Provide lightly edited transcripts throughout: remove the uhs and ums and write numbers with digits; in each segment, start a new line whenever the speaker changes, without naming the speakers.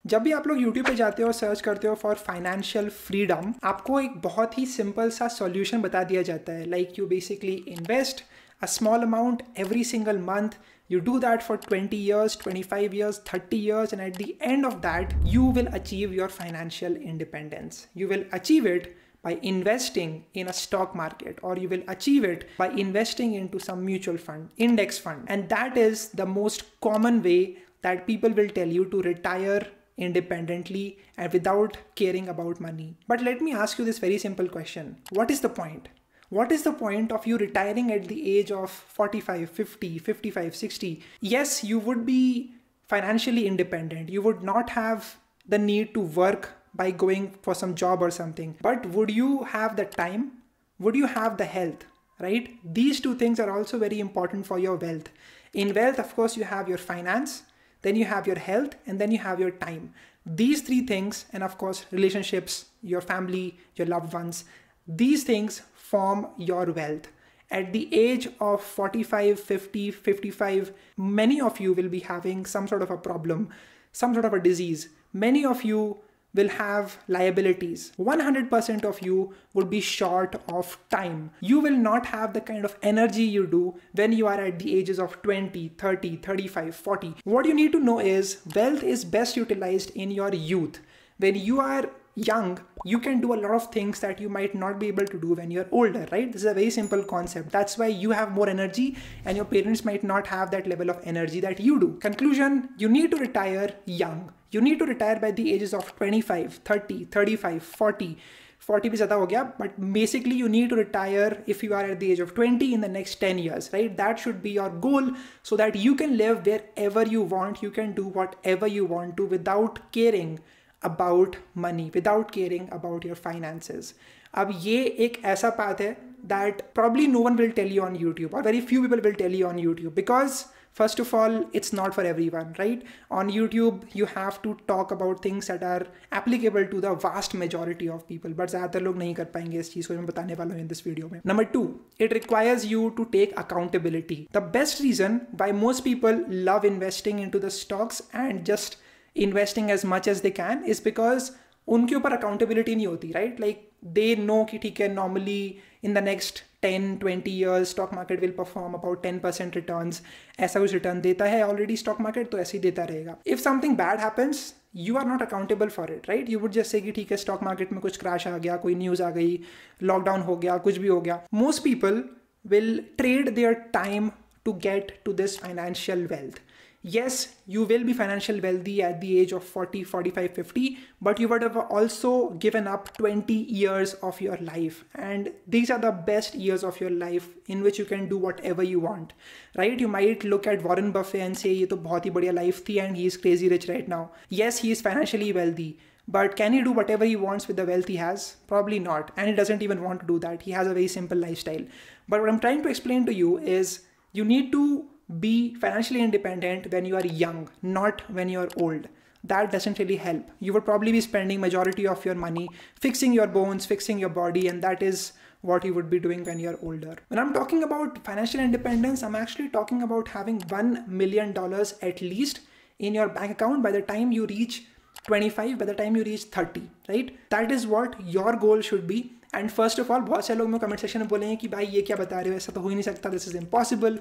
जब भी आप लोग YouTube पे जाते हो और सर्च करते हो फॉर फाइनेंशियल फ्रीडम, आपको एक बहुत ही सिंपल सा सॉल्यूशन बता दिया जाता है. Like you basically invest a small amount every single month. You do that for 20 years, 25 years, 30 years, and at the end of that, you will achieve your financial independence. You will achieve it by investing in a stock market, or you will achieve it by investing into some mutual fund, index fund. And that is the most common way that people will tell you to retire independently and without caring about money. But let me ask you this very simple question. What is the point? What is the point of you retiring at the age of 45, 50, 55, 60? Yes, you would be financially independent. You would not have the need to work by going for some job or something. But would you have the time? Would you have the health? Right? These two things are also very important for your wealth. In wealth, of course, you have your finance, then you have your health, and then you have your time. These three things, and of course, relationships, your family, your loved ones, these things form your wealth. At the age of 45, 50, 55, many of you will be having some sort of a problem, some sort of a disease. Many of you will have liabilities. 100% of you would be short of time. You will not have the kind of energy you do when you are at the ages of 20, 30, 35, 40. What you need to know is wealth is best utilized in your youth. When you are young, you can do a lot of things that you might not be able to do when you're older, right? This is a very simple concept. That's why you have more energy and your parents might not have that level of energy that you do. Conclusion, you need to retire young. You need to retire by the ages of 25, 30, 35, 40. 40 bhi zyada ho gaya, but basically you need to retire if you are at the age of 20 in the next 10 years, right? That should be your goal so that you can live wherever you want. You can do whatever you want to without caring about money, without caring about your finances. अब ये एक ऐसा path है that probably no one will tell you on YouTube, or very few people will tell you on YouTube, because first of all, it's not for everyone, right? On YouTube, you have to talk about things that are applicable to the vast majority of people, but ज़्यादातर लोग नहीं कर पाएंगे इस चीज़ को मैं बताने वाला हूँ in this video में. Number 2, it requires you to take accountability. The best reason why most people love investing into the stocks and just investing as much as they can is because उनके ऊपर accountability नहीं होती, right? Like they know कि ठीक है, normally in the next 10-20 years stock market will perform about 10% returns. ऐसा कुछ return देता है already stock market, तो ऐसे ही देता रहेगा. If something bad happens, you are not accountable for it, right? You would just say कि ठीक है, stock market में कुछ crash आ गया, कोई news आ गई, lockdown हो गया, कुछ भी हो गया. Most people will trade their time to get to this financial wealth. Yes, you will be financially wealthy at the age of 40, 45, 50, but you would have also given up 20 years of your life. And these are the best years of your life in which you can do whatever you want, right? You might look at Warren Buffett and say, ये तो बहुत ही बढ़िया life थी and he is crazy rich right now. Yes, he is financially wealthy, but can he do whatever he wants with the wealth he has? Probably not. And he doesn't even want to do that. He has a very simple lifestyle. But what I'm trying to explain to you is you need to be financially independent when you are young, not when you're old. That doesn't really help. You would probably be spending majority of your money fixing your bones, fixing your body, and that is what you would be doing when you're older. When I'm talking about financial independence, I'm actually talking about having $1 million at least in your bank account by the time you reach 25, by the time you reach 30, right? That is what your goal should be. And first of all बहुत से लोग मेरे comment section में बोलेंगे कि भाई ये क्या बता रहे हो, ऐसा तो हो ही नहीं सकता, this is impossible,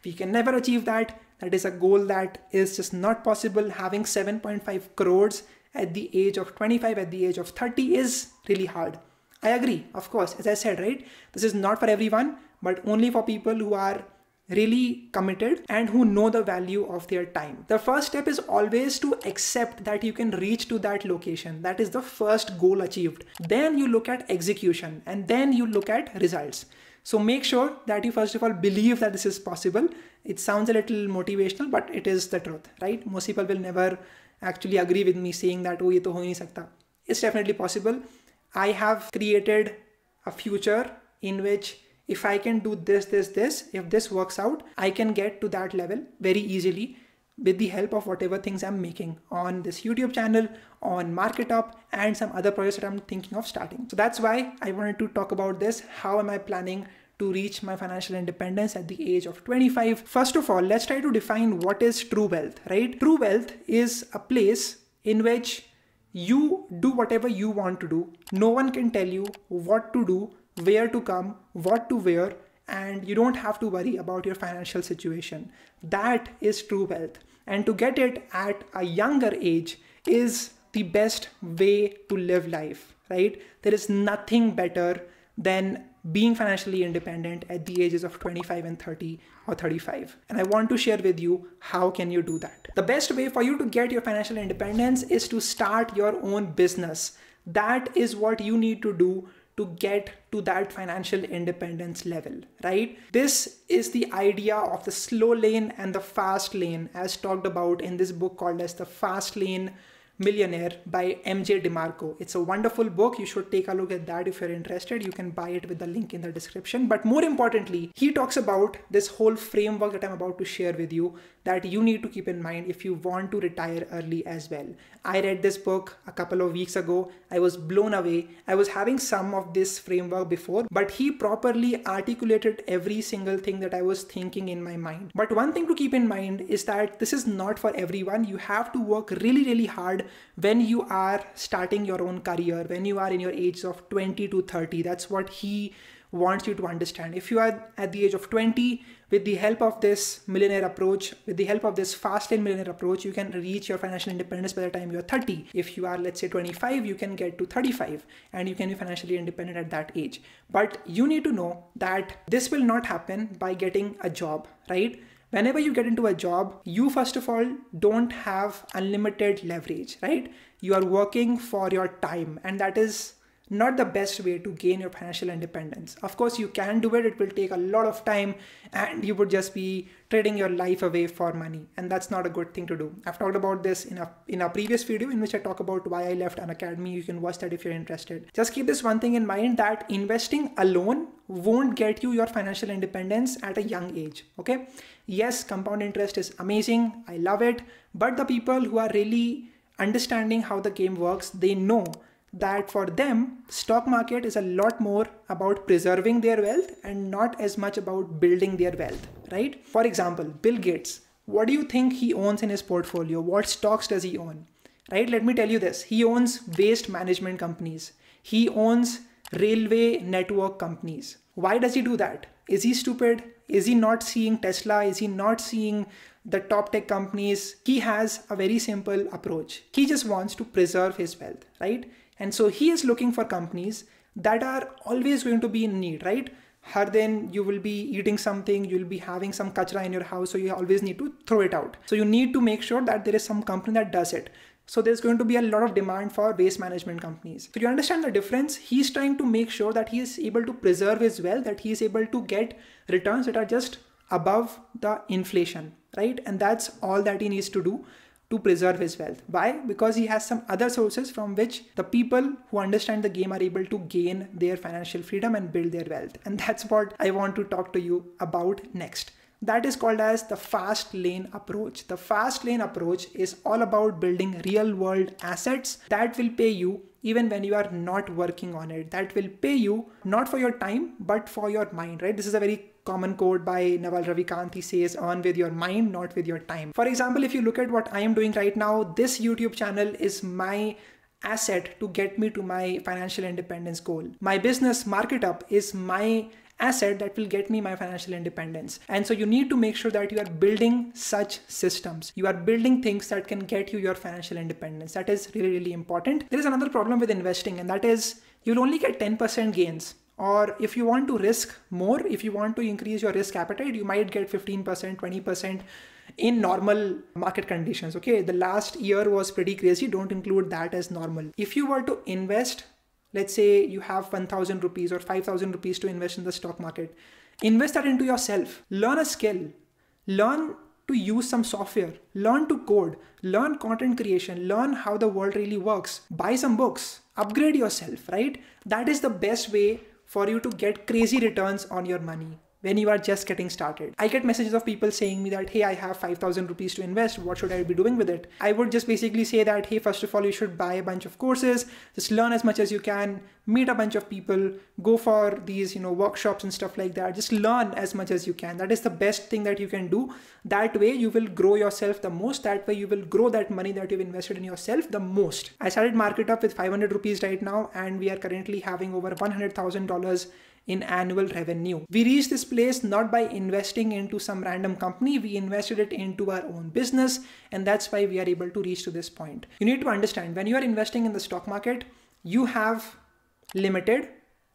we can never achieve that, that is a goal that is just not possible. Having 7.5 crores at the age of 25, at the age of 30 is really hard. I agree, of course, as I said, right? This is not for everyone, but only for people who are really committed and who know the value of their time. The first step is always to accept that you can reach to that location. That is the first goal achieved. Then you look at execution and then you look at results. So make sure that you first of all believe that this is possible. It sounds a little motivational, but it is the truth, right? Most people will never actually agree with me saying that, oh, ye to ho hi nahi sakta. It's definitely possible. I have created a future in which if I can do this, if this works out, I can get to that level very easily with the help of whatever things I'm making on this YouTube channel, on MarketUp, and some other projects that I'm thinking of starting. So that's why I wanted to talk about this. How am I planning to reach my financial independence at the age of 25? First of all, let's try to define what is true wealth, right? True wealth is a place in which you do whatever you want to do. No one can tell you what to do, where to come, what to wear, and you don't have to worry about your financial situation. That is true wealth. And to get it at a younger age is the best way to live life, right? There is nothing better than being financially independent at the ages of 25 and 30 or 35. And I want to share with you how can you do that. The best way for you to get your financial independence is to start your own business. That is what you need to do to get to that financial independence level, right? This is the idea of the slow lane and the fast lane, as talked about in this book called as The Fast Lane Millionaire by MJ DeMarco. It's a wonderful book. You should take a look at that if you're interested. You can buy it with the link in the description. But more importantly, he talks about this whole framework that I'm about to share with you that you need to keep in mind if you want to retire early as well. I read this book a couple of weeks ago. I was blown away. I was having some of this framework before, but he properly articulated every single thing that I was thinking in my mind. But one thing to keep in mind is that this is not for everyone. You have to work really, really hard when you are starting your own career, when you are in your age of 20 to 30. That's what he wants you to understand. If you are at the age of 20, with the help of this millionaire approach, with the help of this fast lane millionaire approach, you can reach your financial independence by the time you're 30. If you are, let's say, 25, you can get to 35 and you can be financially independent at that age. But you need to know that this will not happen by getting a job, right? Whenever you get into a job, you first of all don't have unlimited leverage, right? You are working for your time, and that is not the best way to gain your financial independence. Of course, you can do it. It will take a lot of time and you would just be trading your life away for money. And that's not a good thing to do. I've talked about this in a previous video in which I talk about why I left Unacademy. You can watch that if you're interested. Just keep this one thing in mind, that investing alone won't get you your financial independence at a young age. Okay. Yes, compound interest is amazing. I love it. But the people who are really understanding how the game works, they know that for them, stock market is a lot more about preserving their wealth and not as much about building their wealth, right? For example, Bill Gates, what do you think he owns in his portfolio? What stocks does he own, right? Let me tell you this. He owns waste management companies. He owns railway network companies. Why does he do that? Is he stupid? Is he not seeing Tesla? Is he not seeing the top tech companies? He has a very simple approach. He just wants to preserve his wealth, right? And so he is looking for companies that are always going to be in need, right? Har then you will be eating something, you'll be having some kachra in your house, so you always need to throw it out. So you need to make sure that there is some company that does it. So there's going to be a lot of demand for waste management companies. So you understand the difference? He's trying to make sure that he is able to preserve his wealth, that he is able to get returns that are just above the inflation, right? And that's all that he needs to do to preserve his wealth. Why? Because he has some other sources from which the people who understand the game are able to gain their financial freedom and build their wealth. And that's what I want to talk to you about next. That is called as the fast lane approach. The fast lane approach is all about building real world assets that will pay you even when you are not working on it. That will pay you not for your time, but for your mind, right? This is a very common quote by Naval Ravikant. He says, earn with your mind, not with your time. For example, if you look at what I am doing right now, this YouTube channel is my asset to get me to my financial independence goal. My business, MarketUp, is my asset that will get me my financial independence. And so you need to make sure that you are building such systems. You are building things that can get you your financial independence. That is really, really important. There is another problem with investing, and that is you'll only get 10% gains. Or if you want to risk more, if you want to increase your risk appetite, you might get 15%, 20% in normal market conditions. Okay, the last year was pretty crazy. Don't include that as normal. If you were to invest, let's say you have 1,000 rupees or 5,000 rupees to invest in the stock market, invest that into yourself. Learn a skill, learn to use some software, learn to code, learn content creation, learn how the world really works, buy some books, upgrade yourself, right? That is the best way for you to get crazy returns on your money. when you are just getting started. I get messages of people saying me that, hey, I have 5,000 rupees to invest. What should I be doing with it? I would just basically say that, hey, first of all, you should buy a bunch of courses, just learn as much as you can, meet a bunch of people, go for these, workshops and stuff like that. Just learn as much as you can. That is the best thing that you can do. That way you will grow yourself the most. That way you will grow that money that you've invested in yourself the most. I started MarketUp with 500 rupees right now, and we are currently having over $100,000 in annual revenue. We reached this place not by investing into some random company. We invested it into our own business, and that's why we are able to reach to this point. You need to understand, when you are investing in the stock market, you have limited,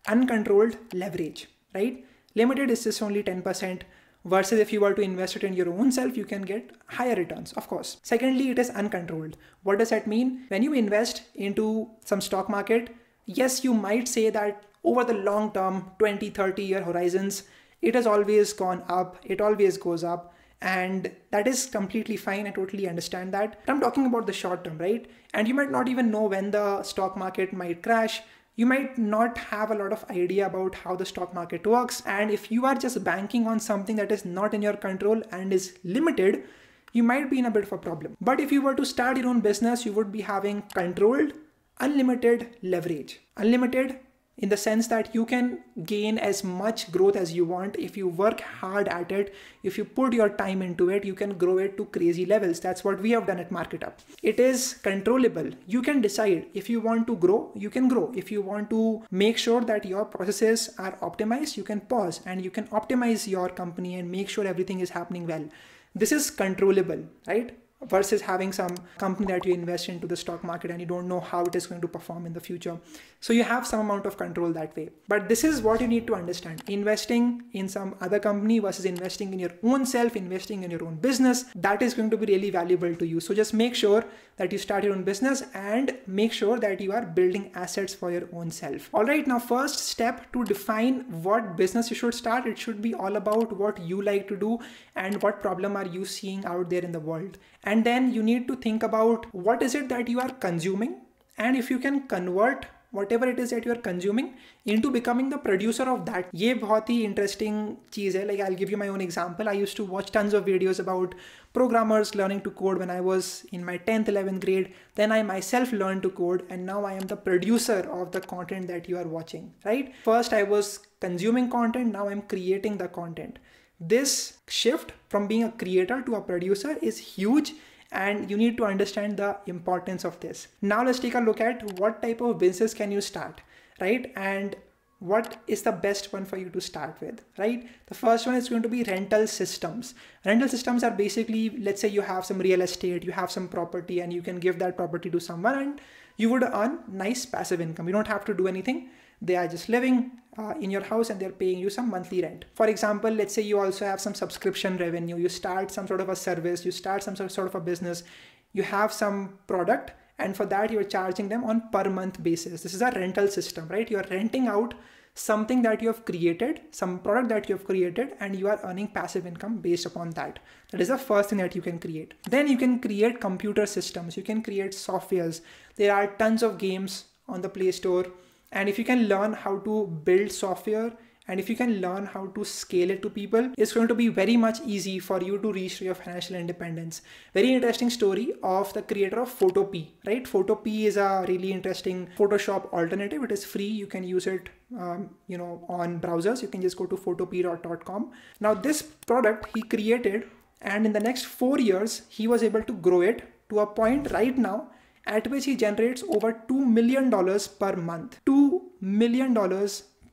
uncontrolled leverage, right? Limited is just only 10%, versus if you were to invest it in your own self, you can get higher returns, of course. Secondly, it is uncontrolled. What does that mean? When you invest into some stock market, yes, you might say that over the long term, 20, 30 year horizons, it has always gone up, it always goes up, and that is completely fine. I totally understand that. But I'm talking about the short term, right? And you might not even know when the stock market might crash. You might not have a lot of idea about how the stock market works. And if you are just banking on something that is not in your control and is limited, you might be in a bit of a problem. But if you were to start your own business, you would be having controlled, unlimited leverage. Unlimited in the sense that you can gain as much growth as you want. If you work hard at it, if you put your time into it, you can grow it to crazy levels. That's what we have done at MarketUp. It is controllable. You can decide if you want to grow, you can grow. If you want to make sure that your processes are optimized, you can pause and you can optimize your company and make sure everything is happening well. This is controllable, right? Versus having some company that you invest into the stock market and you don't know how it is going to perform in the future. So you have some amount of control that way. But this is what you need to understand. Investing in some other company versus investing in your own self, investing in your own business, that is going to be really valuable to you. So just make sure that you start your own business and make sure that you are building assets for your own self. All right, now first step to define what business you should start. It should be all about what you like to do and what problem are you seeing out there in the world. And then you need to think about what is it that you are consuming, and if you can convert whatever it is that you are consuming into becoming the producer of that. ये बहुत ही interesting चीज़ है. Like I'll give you my own example. I used to watch tons of videos about programmers learning to code when I was in my 10th, 11th grade. Then I myself learned to code, and now I am the producer of the content that you are watching, right? First I was consuming content, now I'm creating the content. This shift from being a creator to a producer is huge, and you need to understand the importance of this. Now let's take a look at what type of business can you start, right? And what is the best one for you to start with, right? The first one is going to be rental systems. Rental systems are basically, let's say you have some real estate, you have some property, and you can give that property to someone and you would earn nice passive income. You don't have to do anything. They are just living in your house and they're paying you some monthly rent. For example, let's say you also have some subscription revenue. You start some sort of a service, you start some sort of a business, you have some product, and for that you're charging them on per month basis. This is a rental system, right? You're renting out something that you have created, some product that you have created, and you are earning passive income based upon that. That is the first thing that you can create. Then you can create computer systems. You can create softwares. There are tons of games on the Play Store. And if you can learn how to build software, and if you can learn how to scale it to people, it's going to be very much easy for you to reach your financial independence. Very interesting story of the creator of Photopea, right? Photopea is a really interesting Photoshop alternative. It is free. You can use it, on browsers. You can just go to photopea.com. Now this product he created, and in the next 4 years, he was able to grow it to a point right now at which he generates over $2 million per month. $2 million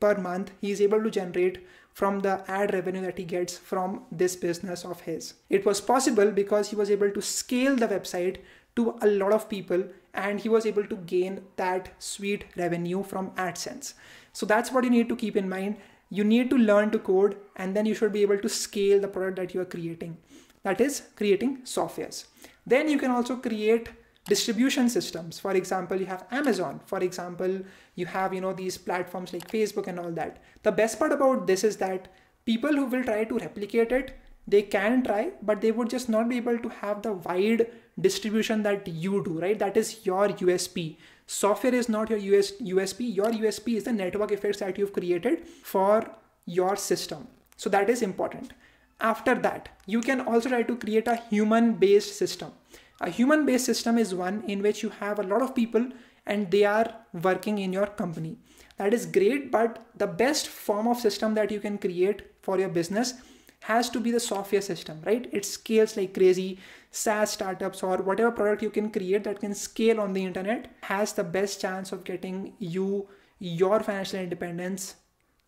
per month he is able to generate from the ad revenue that he gets from this business of his. It was possible because he was able to scale the website to a lot of people, and he was able to gain that sweet revenue from AdSense. So that's what you need to keep in mind. You need to learn to code, and then you should be able to scale the product that you are creating. That is creating softwares. Then you can also create distribution systems. For example, you have Amazon. For example, you have, these platforms like Facebook and all that. The best part about this is that people who will try to replicate it, they can try, but they would just not be able to have the wide distribution that you do, right? That is your USP. Software is not your USP. Your USP is the network effects that you've created for your system. So that is important. After that, you can also try to create a human-based system. A human-based system is one in which you have a lot of people and they are working in your company. That is great, but the best form of system that you can create for your business has to be the software system, right? It scales like crazy. SaaS startups or whatever product you can create that can scale on the internet has the best chance of getting you your financial independence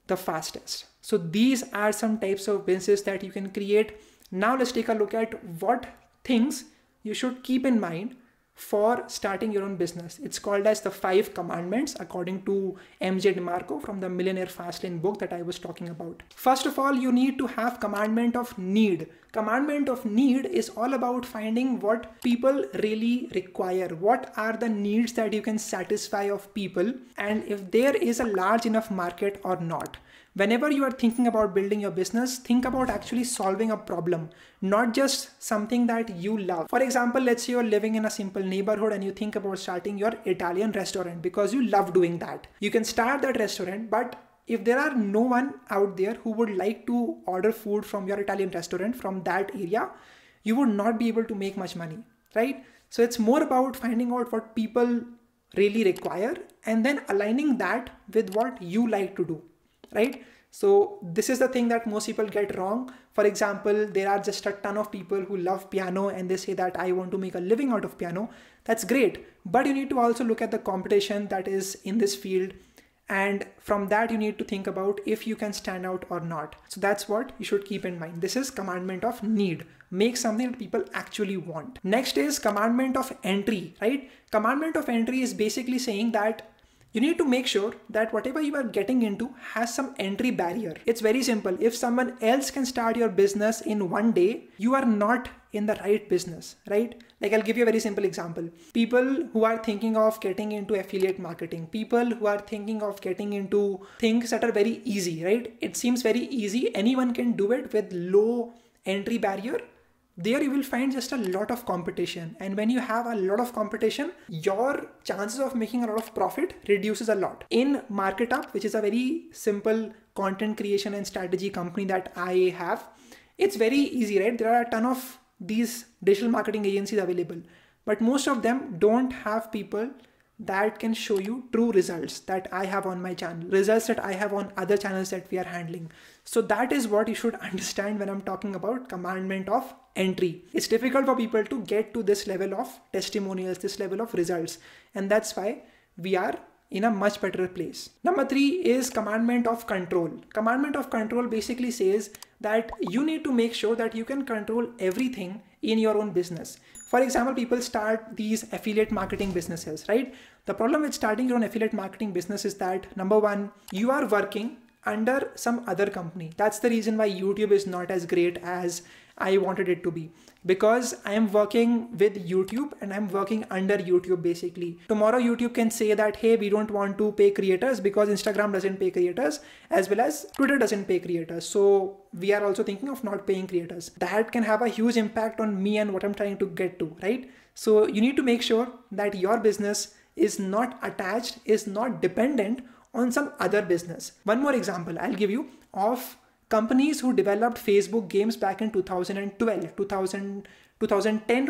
the fastest. So these are some types of businesses that you can create. Now let's take a look at what things you should keep in mind for starting your own business. It's called as the 5 commandments according to MJ DeMarco from the Millionaire Fastlane book that I was talking about. First of all, you need to have commandment of need. Commandment of need is all about finding what people really require. What are the needs that you can satisfy of people, and if there is a large enough market or not. Whenever you are thinking about building your business, think about actually solving a problem, not just something that you love. For example, let's say you're living in a simple neighborhood and you think about starting your Italian restaurant because you love doing that. You can start that restaurant, but if there are no one out there who would like to order food from your Italian restaurant from that area, you would not be able to make much money, right? So it's more about finding out what people really require and then aligning that with what you like to do. Right? So this is the thing that most people get wrong. For example, there are just a ton of people who love piano and they say that I want to make a living out of piano. That's great. But you need to also look at the competition that is in this field. And from that, you need to think about if you can stand out or not. So that's what you should keep in mind. This is commandment of need. Make something that people actually want. Next is commandment of entry, right? Commandment of entry is basically saying that you need to make sure that whatever you are getting into has some entry barrier. It's very simple. If someone else can start your business in one day, you are not in the right business, right? Like I'll give you a very simple example. People who are thinking of getting into affiliate marketing, people who are thinking of getting into things that are very easy, right? It seems very easy. Anyone can do it with low entry barrier. There you will find just a lot of competition. And when you have a lot of competition, your chances of making a lot of profit reduces a lot. In MarketUp, which is a very simple content creation and strategy company that I have, it's very easy, right? There are a ton of these digital marketing agencies available, but most of them don't have people that can show you true results that I have on my channel, results that I have on other channels that we are handling. So that is what you should understand when I'm talking about commandment of entry. It's difficult for people to get to this level of testimonials, this level of results. And that's why we are in a much better place. Number 3 is commandment of control. Commandment of control basically says that you need to make sure that you can control everything in your own business. For example, people start these affiliate marketing businesses, right? The problem with starting your own affiliate marketing business is that number 1, you are working under some other company. That's the reason why YouTube is not as great as I wanted it to be, because I am working with YouTube and I'm working under YouTube basically. Tomorrow YouTube can say that, hey, we don't want to pay creators because Instagram doesn't pay creators as well as Twitter doesn't pay creators. So we are also thinking of not paying creators. That can have a huge impact on me and what I'm trying to get to, right? So you need to make sure that your business is not attached, is not dependent on some other business. One more example I'll give you of companies who developed Facebook games back in 2010 to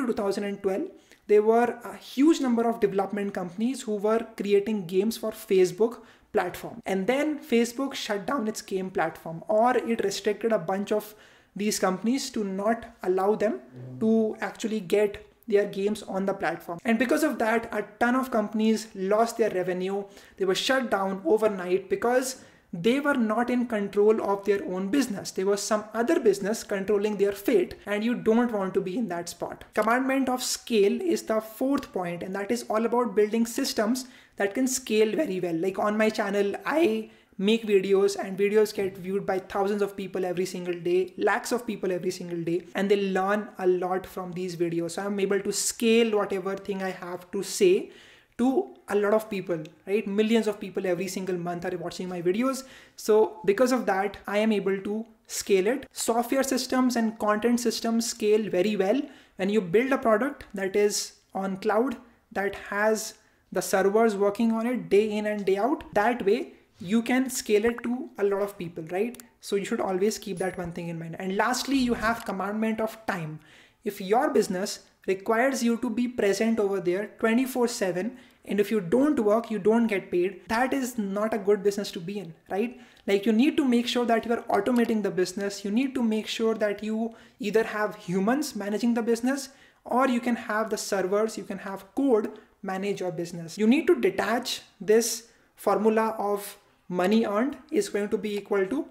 2012. There were a huge number of development companies who were creating games for Facebook platform. And then Facebook shut down its game platform, or it restricted a bunch of these companies to not allow them to actually get their games on the platform. And because of that, a ton of companies lost their revenue. They were shut down overnight because they were not in control of their own business. There was some other business controlling their fate, and you don't want to be in that spot. Commandment of scale is the 4th point, and that is all about building systems that can scale very well. Like on my channel, I make videos and videos get viewed by thousands of people every single day, lakhs of people every single day, and they learn a lot from these videos. So I'm able to scale whatever thing I have to say to a lot of people, right? Millions of people every single month are watching my videos. So because of that, I am able to scale it. Software systems and content systems scale very well when you build a product that is on cloud, that has the servers working on it day in and day out. That way you can scale it to a lot of people, right? So you should always keep that one thing in mind. And lastly, you have commandment of time. If your business requires you to be present over there 24/7, and if you don't work, you don't get paid, that is not a good business to be in, right? Like, you need to make sure that you are automating the business. You need to make sure that you either have humans managing the business, or you can have the servers, you can have code manage your business. You need to detach this formula of money earned is going to be equal to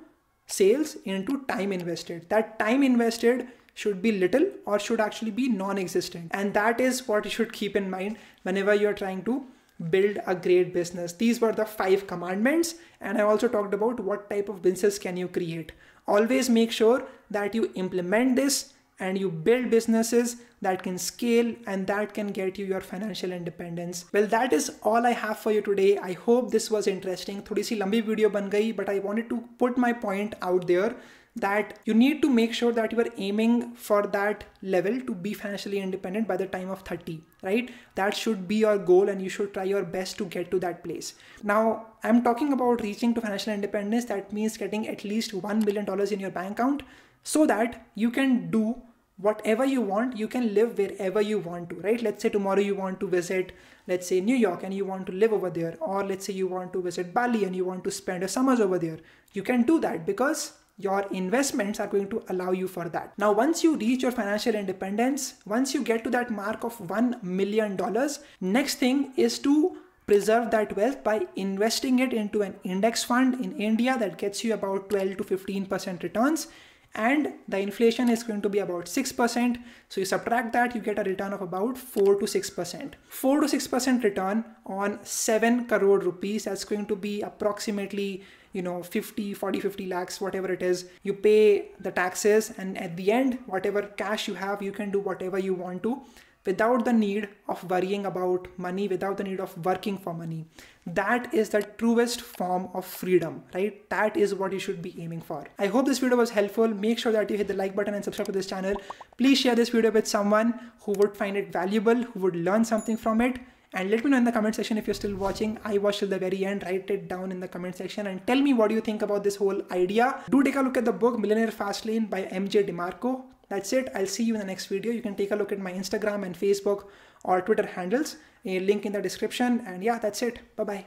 sales into time invested. That time invested should be little or should actually be non-existent. And that is what you should keep in mind whenever you're trying to build a great business. These were the 5 commandments, and I also talked about what type of business can you create. Always make sure that you implement this and you build businesses that can scale and that can get you your financial independence. Well, that is all I have for you today. I hope this was interesting. थोड़ी सी लंबी video बन गई, but I wanted to put my point out there that you need to make sure that you are aiming for that level to be financially independent by the time of 30, right? That should be your goal, and you should try your best to get to that place. Now, I'm talking about reaching to financial independence. That means getting at least $1 million in your bank account so that you can do whatever you want. You can live wherever you want to, right? Let's say tomorrow you want to visit, let's say New York, and you want to live over there, or let's say you want to visit Bali and you want to spend your summers over there. You can do that because your investments are going to allow you for that. Now, once you reach your financial independence, once you get to that mark of $1 million, next thing is to preserve that wealth by investing it into an index fund in India that gets you about 12 to 15% returns. And the inflation is going to be about 6%. So you subtract that, you get a return of about 4 to 6%. 4 to 6% return on 7 crore rupees. That's going to be approximately, 50 lakhs, whatever it is. You pay the taxes, and at the end, whatever cash you have, you can do whatever you want to without the need of worrying about money, without the need of working for money. That is the truest form of freedom, right? That is what you should be aiming for. I hope this video was helpful. Make sure that you hit the like button and subscribe to this channel. Please share this video with someone who would find it valuable, who would learn something from it. And let me know in the comment section if you're still watching. I watched till the very end. Write it down in the comment section and tell me what you think about this whole idea. Do take a look at the book Millionaire Fastlane by MJ DeMarco. That's it. I'll see you in the next video. You can take a look at my Instagram and Facebook or Twitter handles. A link in the description. And yeah, that's it. Bye-bye.